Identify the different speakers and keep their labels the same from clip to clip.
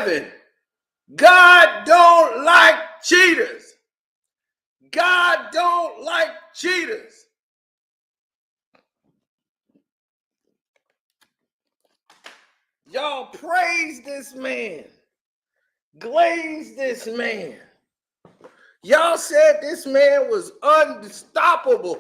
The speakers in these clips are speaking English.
Speaker 1: Devin, God don't like cheaters. God don't like cheaters. Y'all praise this man. Glaze this man. Y'all said this man was unstoppable.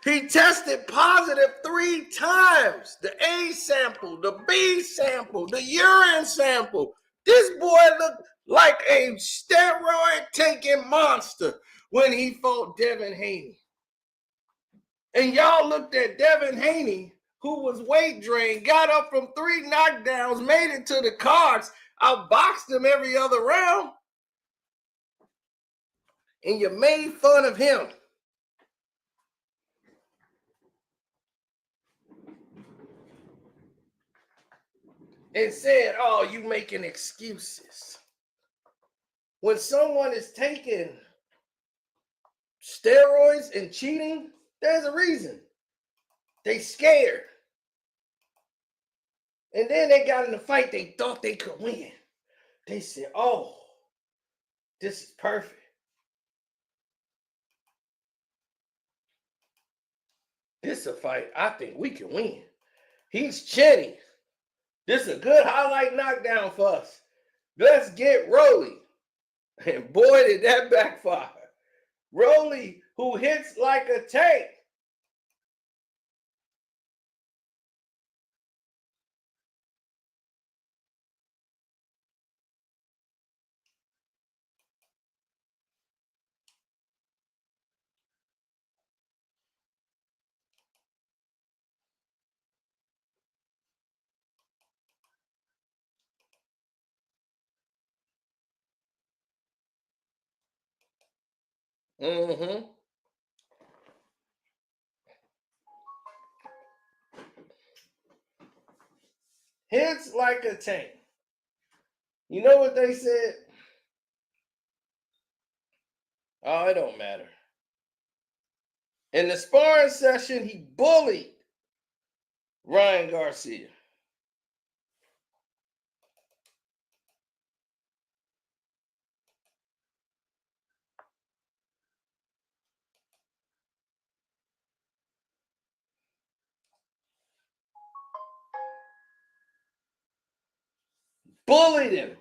Speaker 1: He tested positive 3 times. The A sample, the B sample, the urine sample. This boy looked like a steroid-taking monster when he fought Devin Haney. And y'all looked at Devin Haney, who was weight drained, got up from 3 knockdowns, made it to the cards, outboxed him every other round, and you made fun of him. And said, oh, you making excuses. When someone is taking steroids and cheating, there's a reason. They scared. And then they got in a fight they thought they could win. They said, oh, this is perfect. This is a fight I think we can win. He's chinny. This is a good highlight knockdown for us. Let's get Rolly. And boy, did that backfire. Rolly, who hits like a tank. Mm-hmm. Hits like a tank. You know what they said? Oh, it don't matter. In the sparring session, he bullied Ryan Garcia. Bullied him.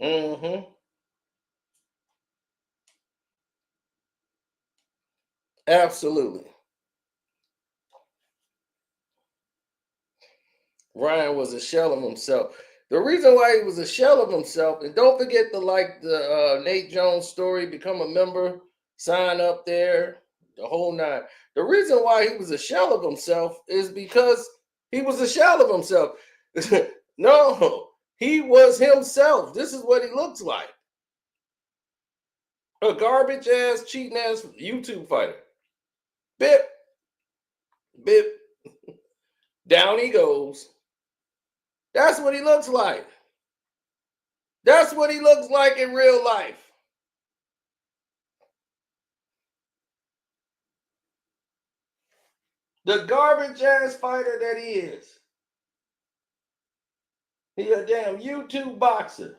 Speaker 1: Mm-hmm. Absolutely. Ryan was a shell of himself. The reason why he was a shell of himself, and don't forget to like the Nate Jones story, become a member, sign up there, the whole 9. The reason why he was a shell of himself is because he was a shell of himself. No, he was himself. This is what he looks like. A garbage ass, cheating ass YouTube fighter. Bip, bip, down he goes. That's what he looks like. That's what he looks like in real life. The garbage ass fighter that he is. He a damn YouTube boxer.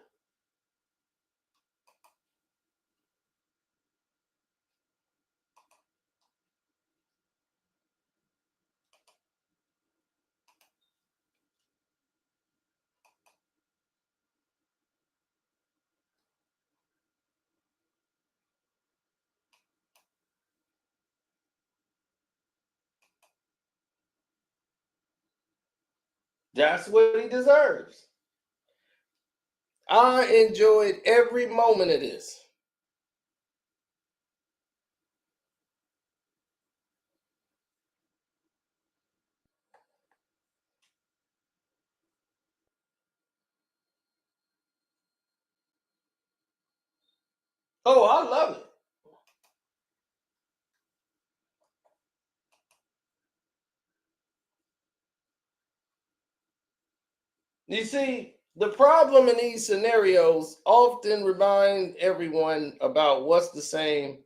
Speaker 1: That's what he deserves. I enjoyed every moment of this. Oh, I love it. You see, the problem in these scenarios often remind everyone about what's the same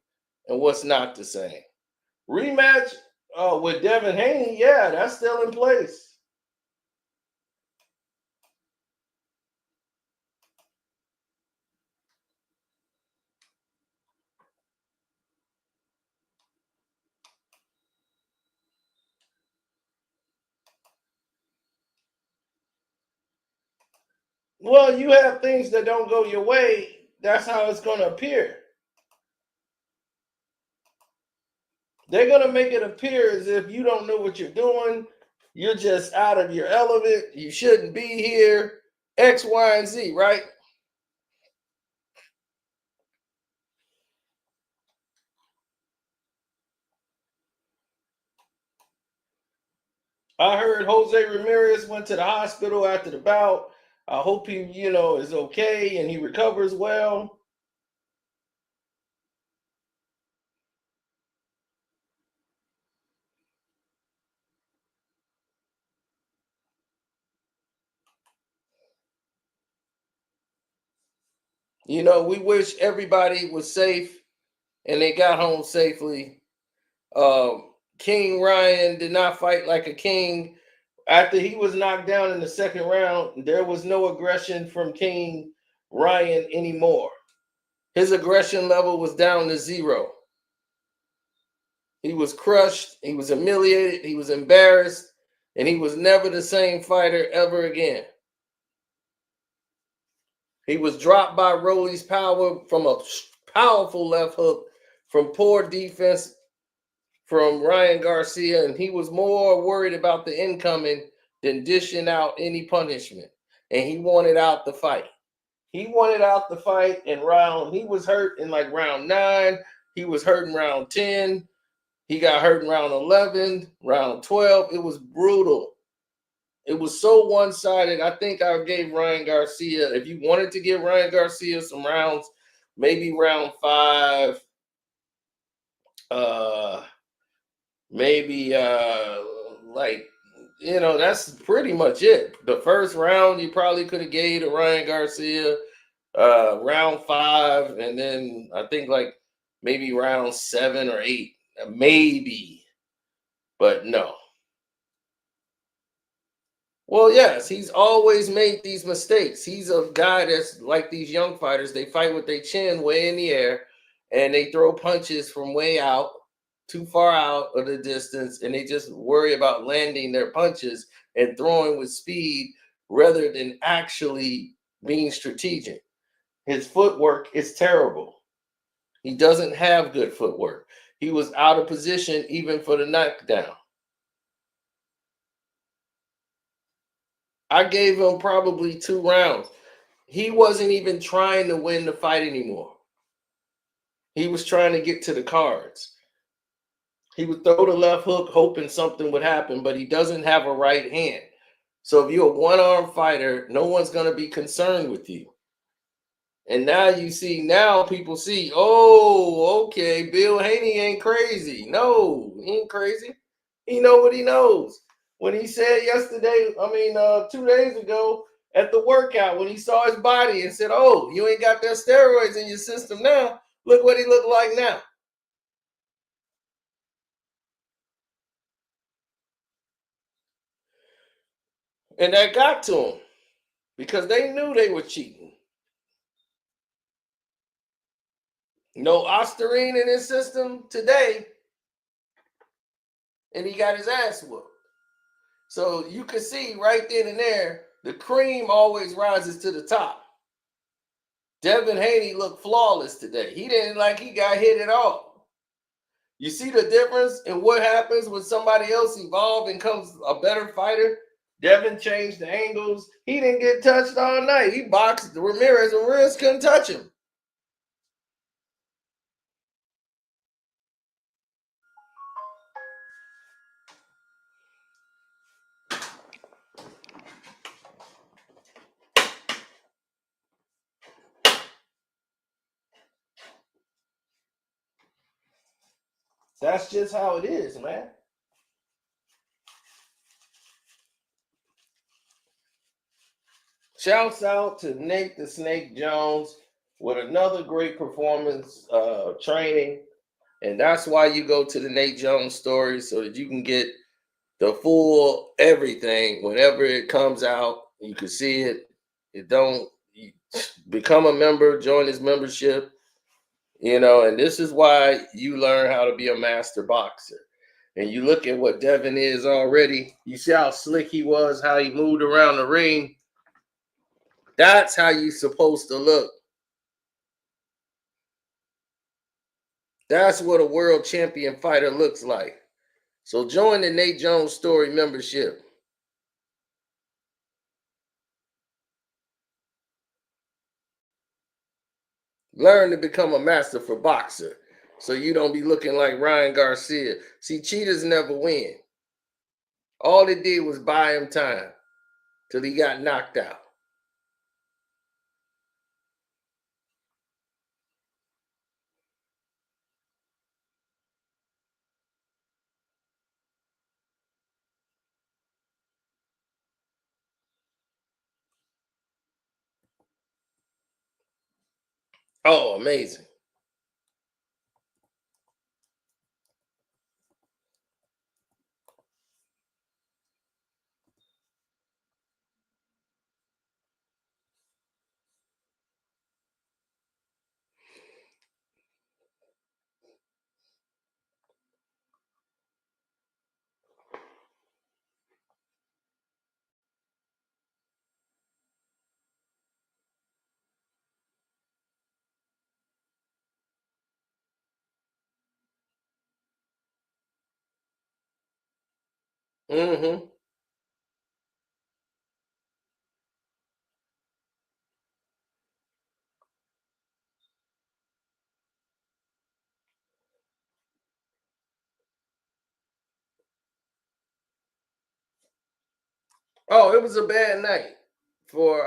Speaker 1: and what's not the same. Rematch with Devin Haney, yeah, that's still in place. Well, you have things that don't go your way. That's how it's going to appear. They're going to make it appear as if you don't know what you're doing. You're just out of your element. You shouldn't be here. X, Y, and Z, right? I heard Jose Ramirez went to the hospital after the bout. I hope he, is okay and he recovers well. We wish everybody was safe and they got home safely. King Ryan did not fight like a king. After he was knocked down in the second round, there was no aggression from King Ryan anymore. His aggression level was down to zero. He was crushed, he was humiliated, he was embarrassed, and he was never the same fighter ever again. He was dropped by Rolly's power from a powerful left hook, from poor defense from Ryan Garcia, and he was more worried about the incoming than dishing out any punishment. And he wanted out the fight. He wanted out the fight in round. He was hurt in like round 9. He was hurt in round 10. He got hurt in round 11, round 12. It was brutal. It was so one-sided. I think I gave Ryan Garcia, if you wanted to give Ryan Garcia some rounds, maybe round 5, maybe that's pretty much it. The first round you probably could have gave to Ryan Garcia, round 5, and then I think like maybe round 7 or 8, maybe, but no. Well, yes, he's always made these mistakes. He's a guy that's like these young fighters. They fight with their chin way in the air and they throw punches from way out, too far out of the distance, and they just worry about landing their punches and throwing with speed rather than actually being strategic. His footwork is terrible. He doesn't have good footwork. He was out of position even for the knockdown. I gave him probably 2 rounds. He wasn't even trying to win the fight anymore. He was trying to get to the cards. He would throw the left hook hoping something would happen, but he doesn't have a right hand. So if you're a one-arm fighter, no one's going to be concerned with you. And now people see, oh, okay, Bill Haney ain't crazy. No, he ain't crazy. He know what he knows. When he said 2 days ago at the workout, when he saw his body and said, oh, you ain't got that steroids in your system now. Look what he looked like now. And that got to him because they knew they were cheating. No Ostarine in his system today, and he got his ass whooped. So you can see right then and there, the cream always rises to the top. Devin Haney looked flawless today. He didn't he got hit at all. You see the difference in what happens when somebody else evolves and becomes a better fighter? Devin changed the angles. He didn't get touched all night. He boxed Ramirez, and Ramirez couldn't touch him. That's just how it is, man. Shouts out to Nate the Snake Jones with another great performance training. And that's why you go to the Nate Jones story, so that you can get the full everything whenever it comes out. You can see it. It don't you become a member, join his membership, and this is why you learn how to be a master boxer. And you look at what Devin is already. You see how slick he was, how he moved around the ring. That's how you're supposed to look. That's what a world champion fighter looks like. So join the Nate Jones Story membership. Learn to become a masterful boxer so you don't be looking like Ryan Garcia. See, cheaters never win. All it did was buy him time till he got knocked out. Oh, amazing. Mm-hmm. Oh, it was a bad night for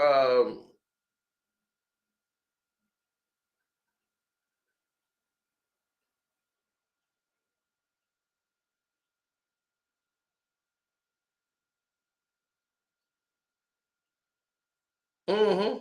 Speaker 1: mm-hmm.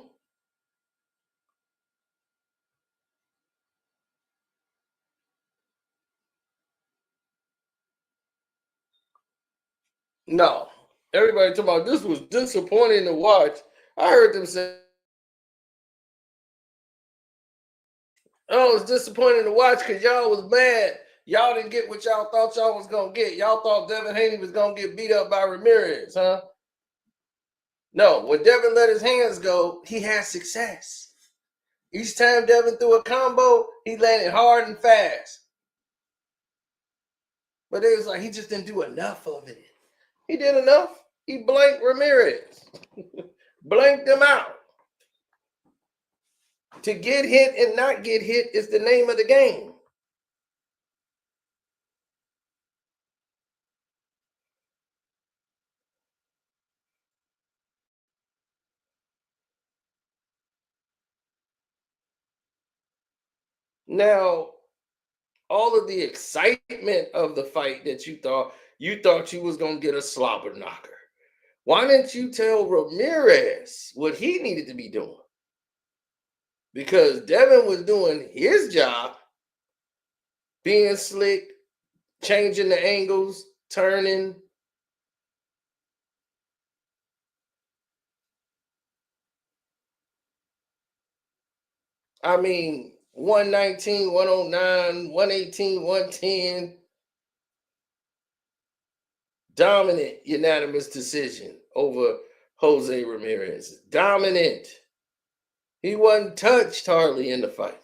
Speaker 1: No. Everybody talking about this was disappointing to watch. I heard them say, oh, it's disappointing to watch because y'all was mad. Y'all didn't get what y'all thought y'all was gonna get. Y'all thought Devin Haney was gonna get beat up by Ramirez, huh? No, when Devin let his hands go, he had success. Each time Devin threw a combo, he landed hard and fast. But it was like he just didn't do enough of it. He did enough. He blanked Ramirez, blanked him out. To get hit and not get hit is the name of the game. Now, all of the excitement of the fight that you thought you was gonna get a slobber knocker. Why didn't you tell Ramirez what he needed to be doing? Because Devin was doing his job, being slick, changing the angles, turning. I mean, 119, 109, 118, 110. Dominant unanimous decision over Jose Ramirez. Dominant. He wasn't touched hardly in the fight.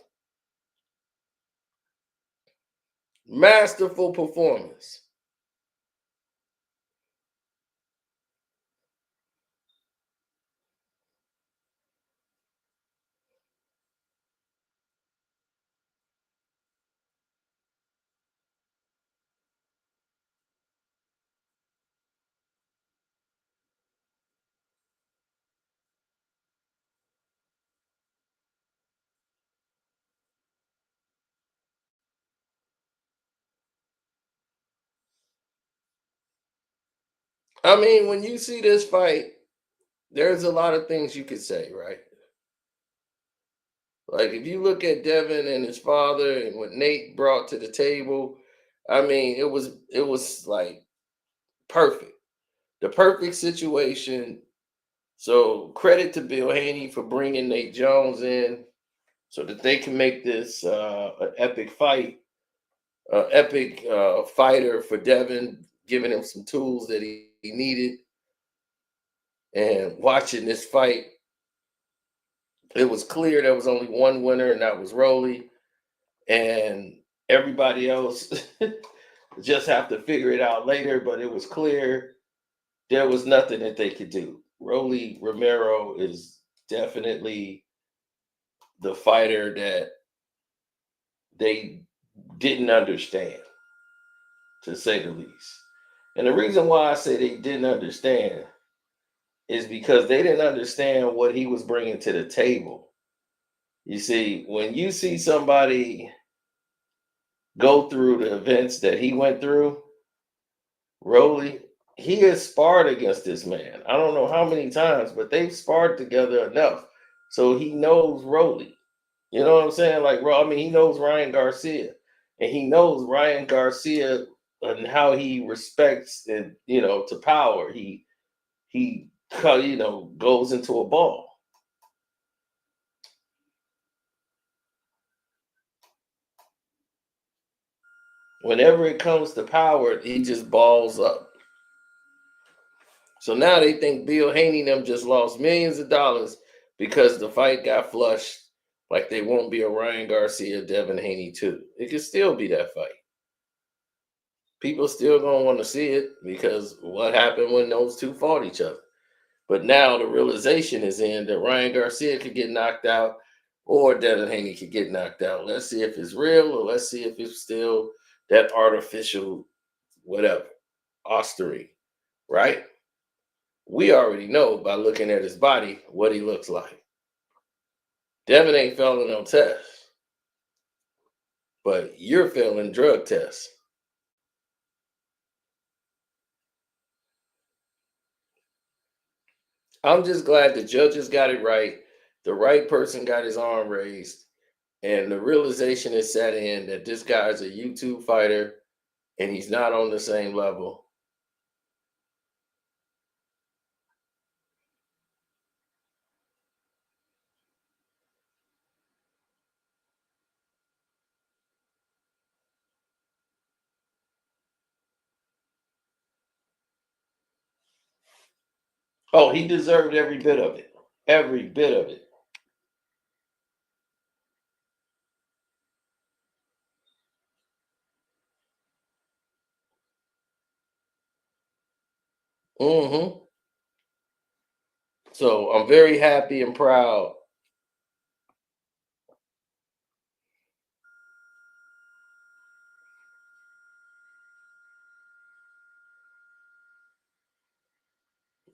Speaker 1: Masterful performance. I mean, when you see this fight, there's a lot of things you could say, right? Like if you look at Devin and his father and what Nate brought to the table, I mean, it was like perfect. The perfect situation. So credit to Bill Haney for bringing Nate Jones in so that they can make this an epic fight, epic fighter for Devin, giving him some tools that he needed. And watching this fight, it was clear there was only one winner, and that was Rolly. And everybody else just have to figure it out later. But it was clear there was nothing that they could do. Rolly Romero is definitely the fighter that they didn't understand, to say the least. And the reason why I say they didn't understand is because they didn't understand what he was bringing to the table. You see, when you see somebody go through the events that he went through, Rolly, he has sparred against this man. I don't know how many times, but they've sparred together enough. So he knows Rolly. You know what I'm saying? Like, I mean, he knows Ryan Garcia, and he knows Ryan Garcia and how he respects and to power. He goes into a ball. Whenever it comes to power, he just balls up. So now they think Bill Haney and them just lost millions of dollars because the fight got flushed. Like they won't be a Ryan Garcia, Devin Haney too. It could still be that fight. People still gonna want to see it because what happened when those two fought each other. But now the realization is in that Ryan Garcia could get knocked out or Devin Haney could get knocked out. Let's see if it's real or let's see if it's still that artificial whatever, ostery, right? We already know by looking at his body what he looks like. Devin ain't failing no tests, but you're failing drug tests. I'm just glad the judges got it right. The right person got his arm raised, and the realization is set in that this guy's a YouTube fighter and he's not on the same level. Oh, he deserved every bit of it. Every bit of it. Hmm. So I'm very happy and proud.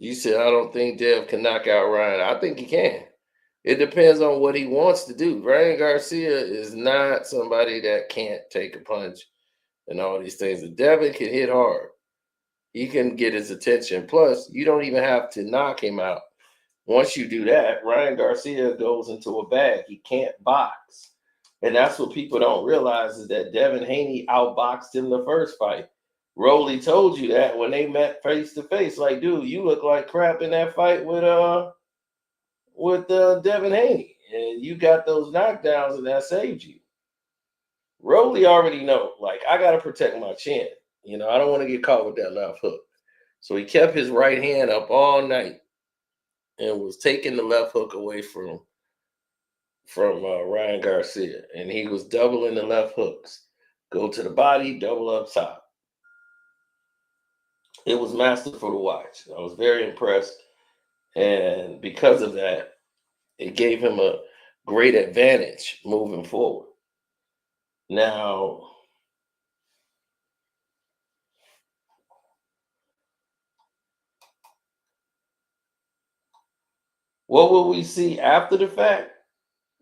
Speaker 1: You said I don't think Dev can knock out Ryan. I think he can. It depends on what he wants to do. Ryan Garcia is not somebody that can't take a punch and all these things. The Devin can hit hard. He can get his attention. Plus, you don't even have to knock him out. Once you do that, Ryan Garcia goes into a bag. He can't box. And that's what people don't realize is that Devin Haney outboxed him the first fight. Rolly told you that when they met face to face. Like, dude, you look like crap in that fight with Devin Haney. And you got those knockdowns and that saved you. Rolly already know, like, I gotta protect my chin. I don't want to get caught with that left hook. So he kept his right hand up all night and was taking the left hook away from Ryan Garcia, and he was doubling the left hooks. Go to the body, double up top. It was masterful to watch. I was very impressed, and because of that, it gave him a great advantage moving forward. Now, what will we see after the fact?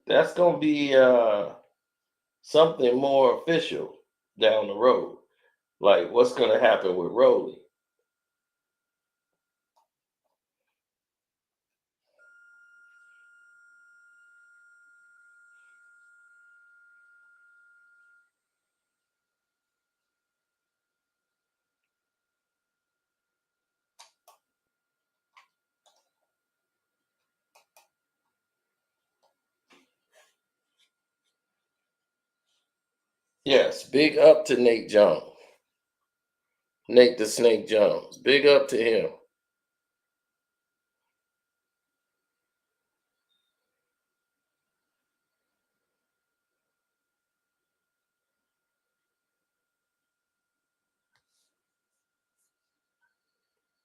Speaker 1: That's going to be something more official down the road. Like what's going to happen with Rolly. Yes, big up to Nate Jones. Nate the Snake Jones. Big up to him.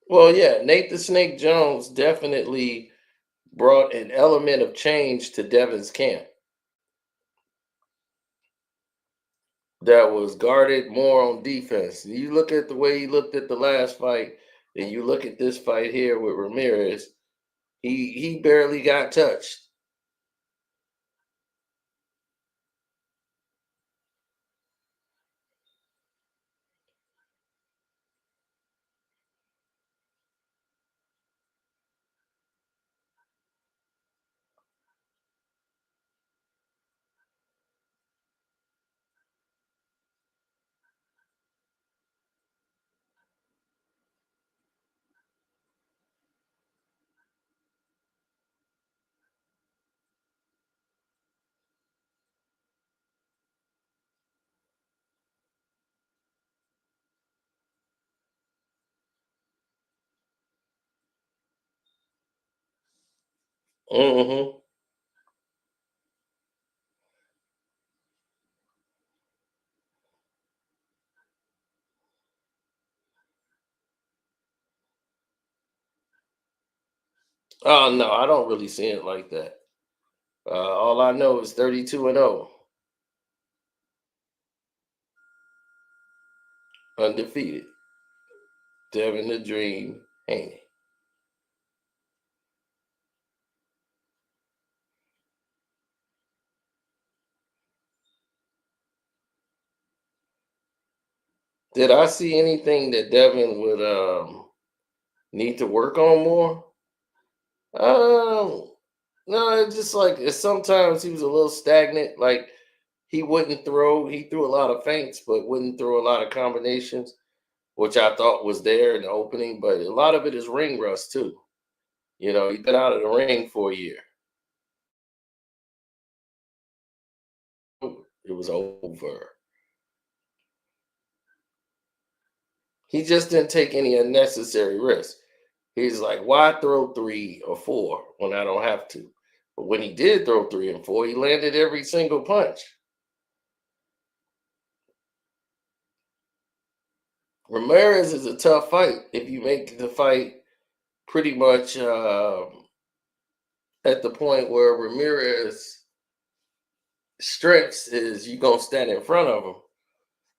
Speaker 1: Well, yeah, Nate the Snake Jones definitely brought an element of change to Devin's camp that was guarded more on defense. You look at the way he looked at the last fight, and you look at this fight here with Ramirez, he barely got touched. Hmm. Oh no, I don't really see it like that. All I know is 32-0, undefeated. Devin the Dream Haney. Did I see anything that Devin would need to work on more? Um, no, it's just like sometimes he was a little stagnant. Like he wouldn't throw. He threw a lot of feints, but wouldn't throw a lot of combinations, which I thought was there in the opening. But a lot of it is ring rust too. You know, he's been out of the ring for a year. It was over. He just didn't take any unnecessary risks. He's like, why throw 3 or 4 when I don't have to? But when he did throw 3 and 4, he landed every single punch. Ramirez is a tough fight if you make the fight pretty much at the point where Ramirez strengths is you gonna stand in front of him.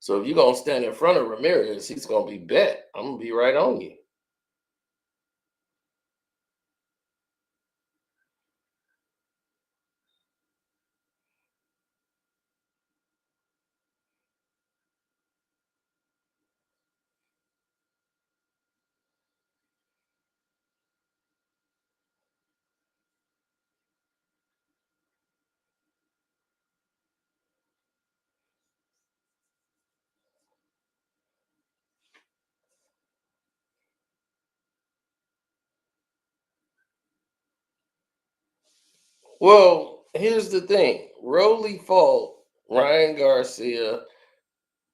Speaker 1: So if you're gonna stand in front of Ramirez, he's gonna be bet. I'm gonna be right on you. Well, here's the thing. Rolly fought Ryan Garcia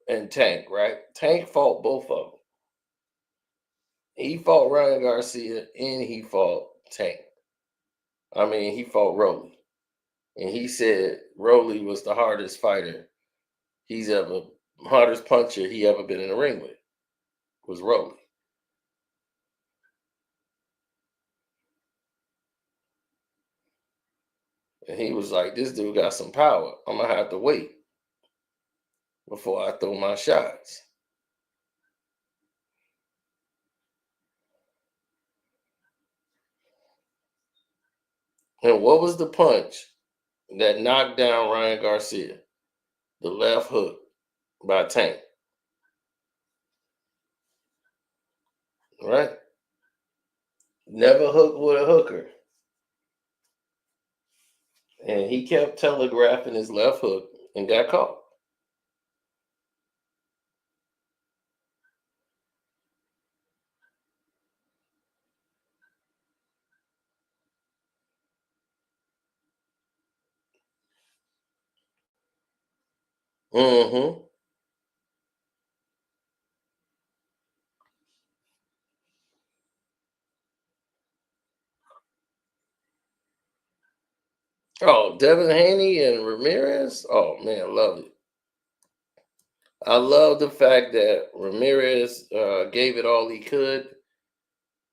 Speaker 1: and Tank, right? Tank fought both of them. He fought Ryan Garcia and he fought Tank. I mean, he fought Rolly. And he said Rolly was the hardest fighter he's ever, hardest puncher he ever been in the ring with was Rolly. And he was like, this dude got some power. I'm going to have to wait before I throw my shots. And what was the punch that knocked down Ryan Garcia? The left hook by Tank, right? Never hook with a hooker. And he kept telegraphing his left hook and got caught. Mm-hmm. Oh, Devin Haney and Ramirez. Oh man, love it. I love the fact that Ramirez gave it all he could,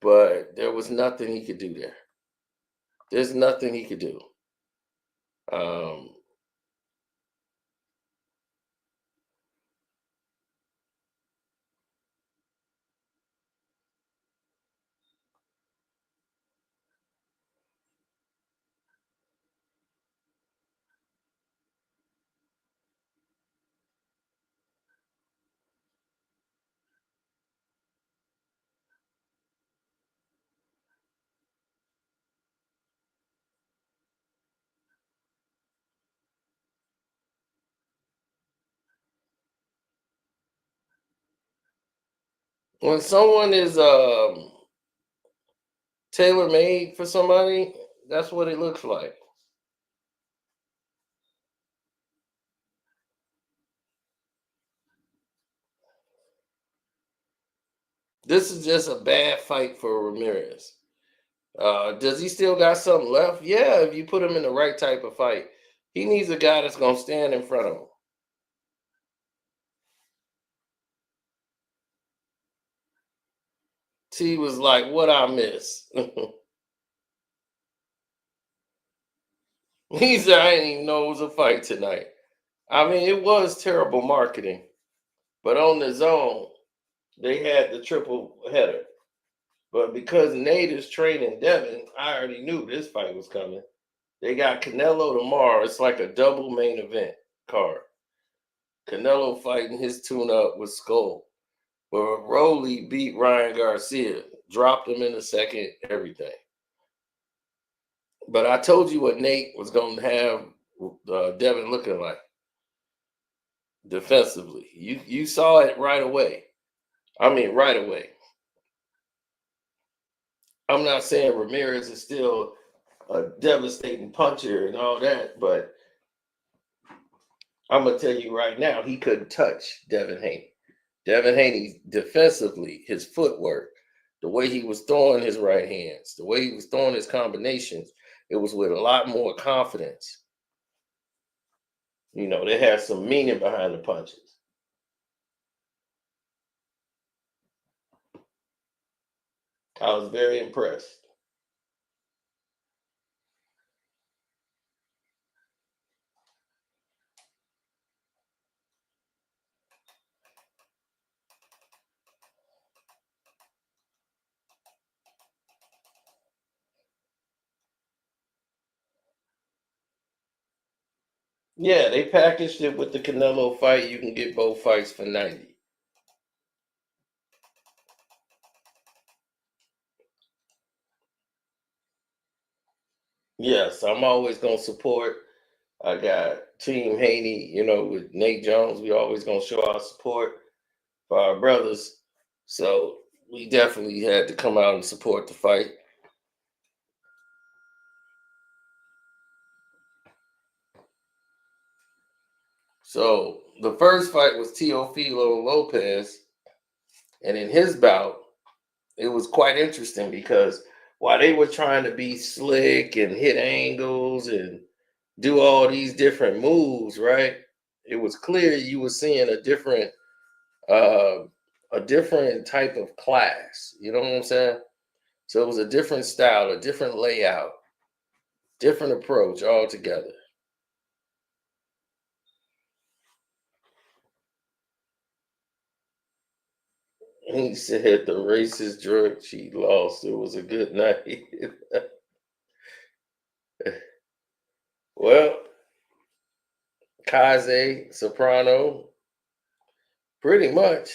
Speaker 1: but there was nothing he could do there. There's nothing he could do. Um, when someone is tailor made for somebody, that's what it looks like. This is just a bad fight for Ramirez. Does he still got something left? Yeah, if you put him in the right type of fight, he needs a guy that's gonna stand in front of him. T was like, "What I miss?" He said, "I didn't even know it was a fight tonight." I mean, it was terrible marketing, but on the zone, they had the triple header. But because Nate is training Devin, I already knew this fight was coming. They got Canelo tomorrow. It's like a double main event card. Canelo fighting his tune-up with Skull. But Rolly beat Ryan Garcia, dropped him in the second, everything. But I told you what Nate was going to have Devin looking like defensively. You saw it right away. I mean, right away. I'm not saying Ramirez is still a devastating puncher and all that, but I'm gonna tell you right now, he couldn't touch Devin Haney. Devin Haney defensively, his footwork, the way he was throwing his right hands, the way he was throwing his combinations, it was with a lot more confidence. You know, they had some meaning behind the punches. I was very impressed. Yeah, they packaged it with the Canelo fight. You can get both fights for 90. Yes, I'm always gonna support. I got Team Haney, you know, with Nate Jones. We always gonna show our support for our brothers. So we definitely had to come out and support the fight. So the first fight was Teofilo Lopez, and in his bout, it was quite interesting because while they were trying to be slick and hit angles and do all these different moves, right? It was clear you were seeing uh, a different type of class. You know what I'm saying? So it was a different style, a different layout, different approach altogether. He said the racist drug she lost. It was a good night. Well, Kaze, Soprano, pretty much.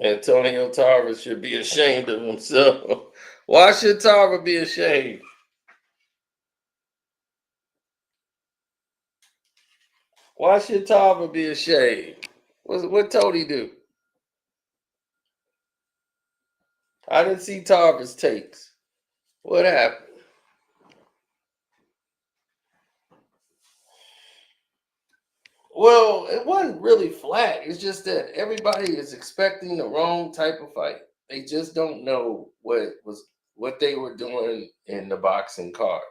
Speaker 1: Antonio Tarver should be ashamed of himself. Why should Tarver be ashamed? Why should Tarver be ashamed? What Tony do? I didn't see Tarver's takes. What happened? Well, it wasn't really flat. It's just that everybody is expecting the wrong type of fight. They just don't know what they were doing in the boxing card.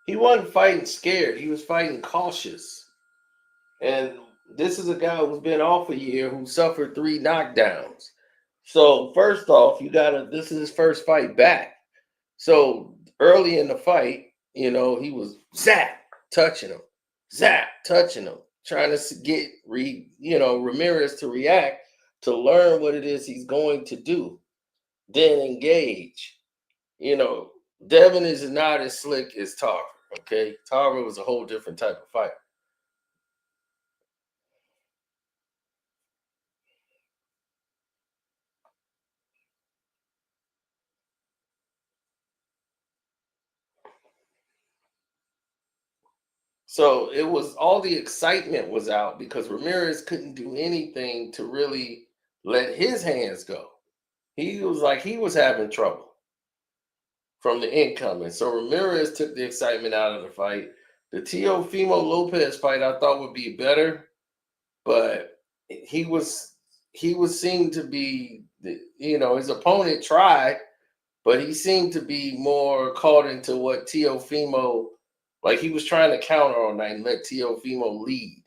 Speaker 1: He wasn't fighting scared. He was fighting cautious. And this is a guy who's been off a year who suffered 3 knockdowns. So first off, this is his first fight back. So early in the fight, he was touching him, touching him, trying to get Ramirez to react, to learn what it is he's going to do, then engage. Devin is not as slick as Tarver. Okay, Tarver was a whole different type of fighter. So it was all the excitement was out because Ramirez couldn't do anything to really let his hands go. He was having trouble from the incoming. So Ramirez took the excitement out of the fight. The Teofimo Lopez fight I thought would be better, but he was seemed to be, his opponent tried, but he seemed to be more caught into what Teofimo, like he was trying to counter all night and let Teofimo lead.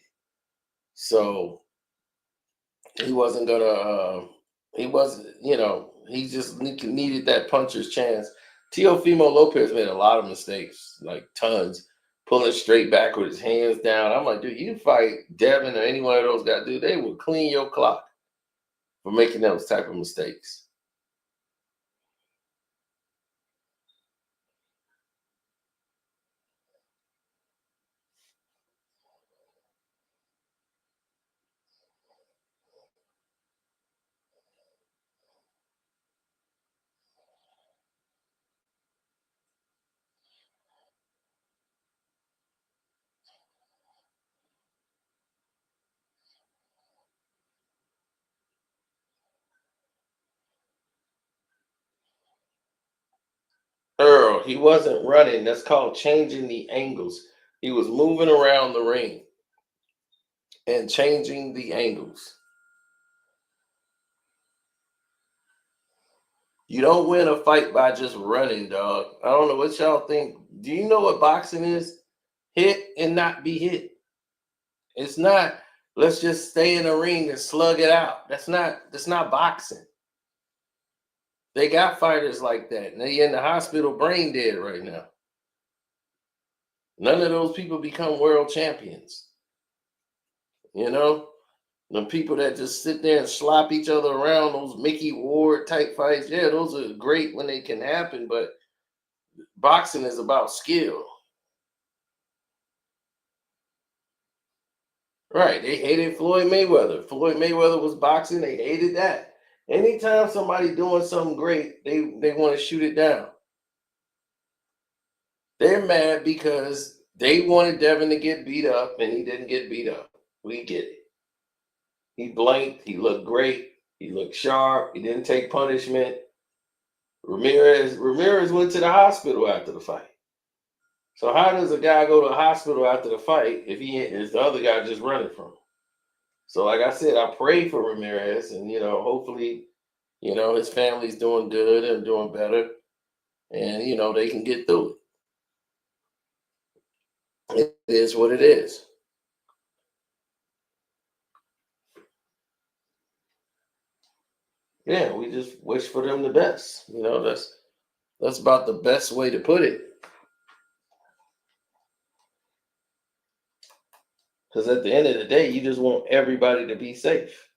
Speaker 1: So he wasn't gonna, he just needed that puncher's chance. Teofimo Lopez made a lot of mistakes, like tons, pulling straight back with his hands down. I'm like, dude, you fight Devin or any one of those guys, dude, they will clean your clock for making those type of mistakes. Earl, he wasn't running. That's called changing the angles. He was moving around the ring and changing the angles. You don't win a fight by just running, dog. I don't know what y'all think. Do you know what boxing is? Hit and not be hit. It's not, let's just stay in the ring and slug it out. That's not boxing. They got fighters like that, and they in the hospital brain dead right now. None of those people become world champions. The people that just sit there and slap each other around, those Mickey Ward type fights, yeah, those are great when they can happen, but boxing is about skill. Right. They hated Floyd Mayweather. Floyd Mayweather was boxing, they hated that. Anytime somebody doing something great, they want to shoot it down. They're mad because they wanted Devin to get beat up and he didn't get beat up. We get it. He blanked. He looked great. He looked sharp. He didn't take punishment. Ramirez went to the hospital after the fight. So how does a guy go to the hospital after the fight if is the other guy just running from him? So like I said, I pray for Ramirez, and hopefully, his family's doing good and doing better, and they can get through it. It is what it is. Yeah, we just wish for them the best. That's about the best way to put it. Because at the end of the day, you just want everybody to be safe.